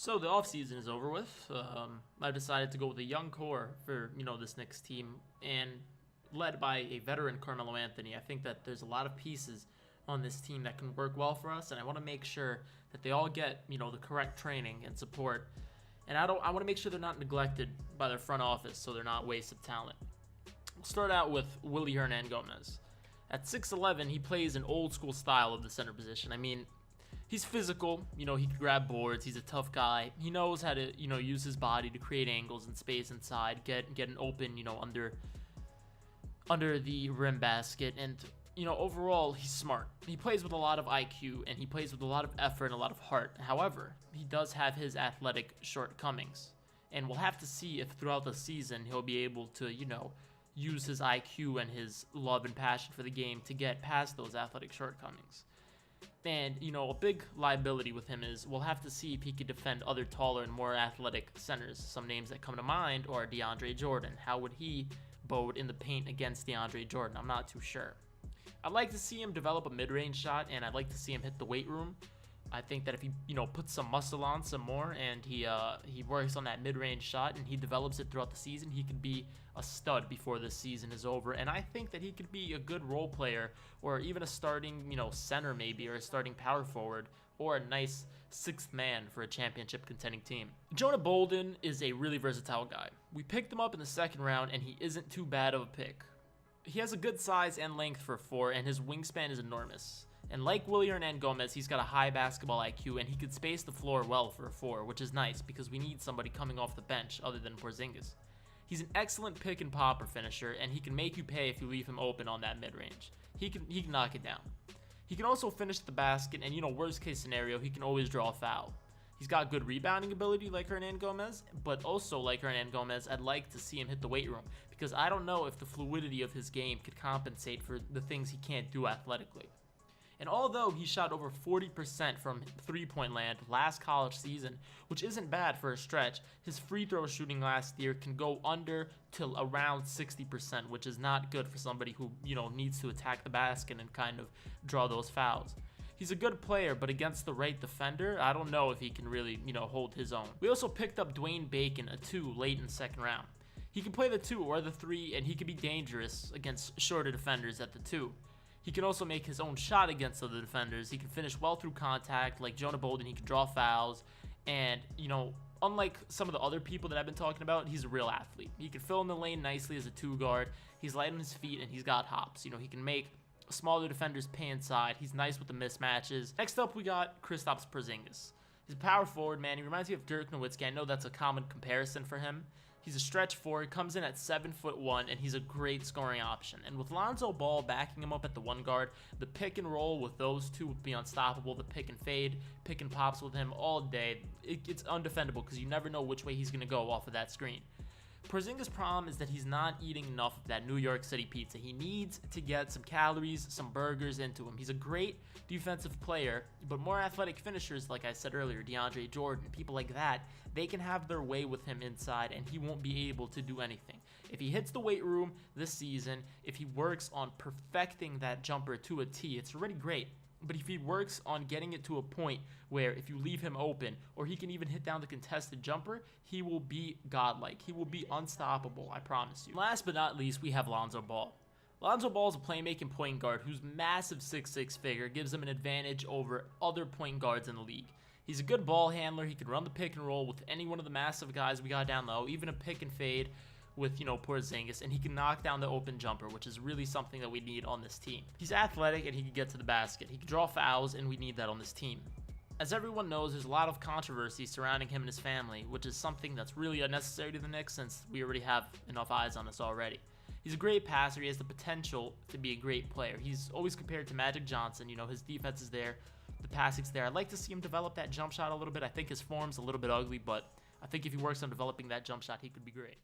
So the offseason is over with. I decided to go with a young core for this Knicks team, and led by a veteran Carmelo Anthony. I think that there's a lot of pieces on this team that can work well for us, and I want to make sure that they all get the correct training and support. And I want to make sure they're not neglected by their front office, so they're not wasted talent. We'll start out with Willie Hernangomez. At 6'11", he plays an old school style of the center position. I mean, he's physical, he can grab boards, he's a tough guy. He knows how to, use his body to create angles and space inside, get an open, under the rim basket. And, overall, he's smart. He plays with a lot of IQ, and he plays with a lot of effort and a lot of heart. However, he does have his athletic shortcomings. And we'll have to see if throughout the season he'll be able to, use his IQ and his love and passion for the game to get past those athletic shortcomings. And, a big liability with him is we'll have to see if he could defend other taller and more athletic centers. Some names that come to mind are DeAndre Jordan. How would he bode in the paint against DeAndre Jordan? I'm not too sure. I'd like to see him develop a mid-range shot, and I'd like to see him hit the weight room. I think that if he, puts some muscle on some more, and he works on that mid-range shot and he develops it throughout the season, he could be a stud before this season is over. And I think that he could be a good role player, or even a starting, center maybe, or a starting power forward, or a nice sixth man for a championship contending team. Jonah Bolden is a really versatile guy. We picked him up in the second round, and he isn't too bad of a pick. He has a good size and length for a 4, and his wingspan is enormous. And like Willie Hernangomez, he's got a high basketball IQ, and he could space the floor well for a 4, which is nice because we need somebody coming off the bench other than Porzingis. He's an excellent pick and popper finisher, and he can make you pay if you leave him open on that mid-range. He can knock it down. He can also finish the basket, and worst case scenario, he can always draw a foul. He's got good rebounding ability like Hernangomez, but also like Hernangomez, I'd like to see him hit the weight room because I don't know if the fluidity of his game could compensate for the things he can't do athletically. And although he shot over 40% from three-point land last college season, which isn't bad for a stretch, his free throw shooting last year can go under till around 60%, which is not good for somebody who, needs to attack the basket and kind of draw those fouls. He's a good player, but against the right defender, I don't know if he can really, hold his own. We also picked up Dwayne Bacon, a 2, late in the second round. He can play the 2 or the 3, and he can be dangerous against shorter defenders at the 2. He can also make his own shot against other defenders. He can finish well through contact. Like Jonah Bolden, he can draw fouls. And, unlike some of the other people that I've been talking about, he's a real athlete. He can fill in the lane nicely as a 2 guard. He's light on his feet, and he's got hops. He can make smaller defenders pay inside. He's nice with the mismatches. Next up, we got Kristaps Porzingis. He's a power forward, man. He reminds me of Dirk Nowitzki. I know that's a common comparison for him. He's a stretch forward, comes in at 7'1", and he's a great scoring option. And with Lonzo Ball backing him up at the 1 guard, the pick and roll with those two would be unstoppable. The pick and fade, pick and pops with him all day. It's undefendable because you never know which way he's going to go off of that screen. Porzingis' problem is that he's not eating enough of that New York City pizza. He needs to get some calories, some burgers into him. He's a great defensive player, but more athletic finishers, like I said earlier, DeAndre Jordan, people like that, they can have their way with him inside, and he won't be able to do anything. If he hits the weight room this season, if he works on perfecting that jumper to a T, it's already great. But if he works on getting it to a point where if you leave him open, or he can even hit down the contested jumper, he will be godlike. He will be unstoppable, I promise you. Last but not least, we have Lonzo Ball. Lonzo Ball is a playmaking point guard whose massive 6'6" figure gives him an advantage over other point guards in the league. He's a good ball handler. He can run the pick and roll with any one of the massive guys we got down low, even a pick and fade with, Porzingis, and he can knock down the open jumper, which is really something that we need on this team. He's athletic, and he can get to the basket. He can draw fouls, and we need that on this team. As everyone knows, there's a lot of controversy surrounding him and his family, which is something that's really unnecessary to the Knicks since we already have enough eyes on us already. He's a great passer. He has the potential to be a great player. He's always compared to Magic Johnson. His defense is there. The passing's there. I'd like to see him develop that jump shot a little bit. I think his form's a little bit ugly, but I think if he works on developing that jump shot, he could be great.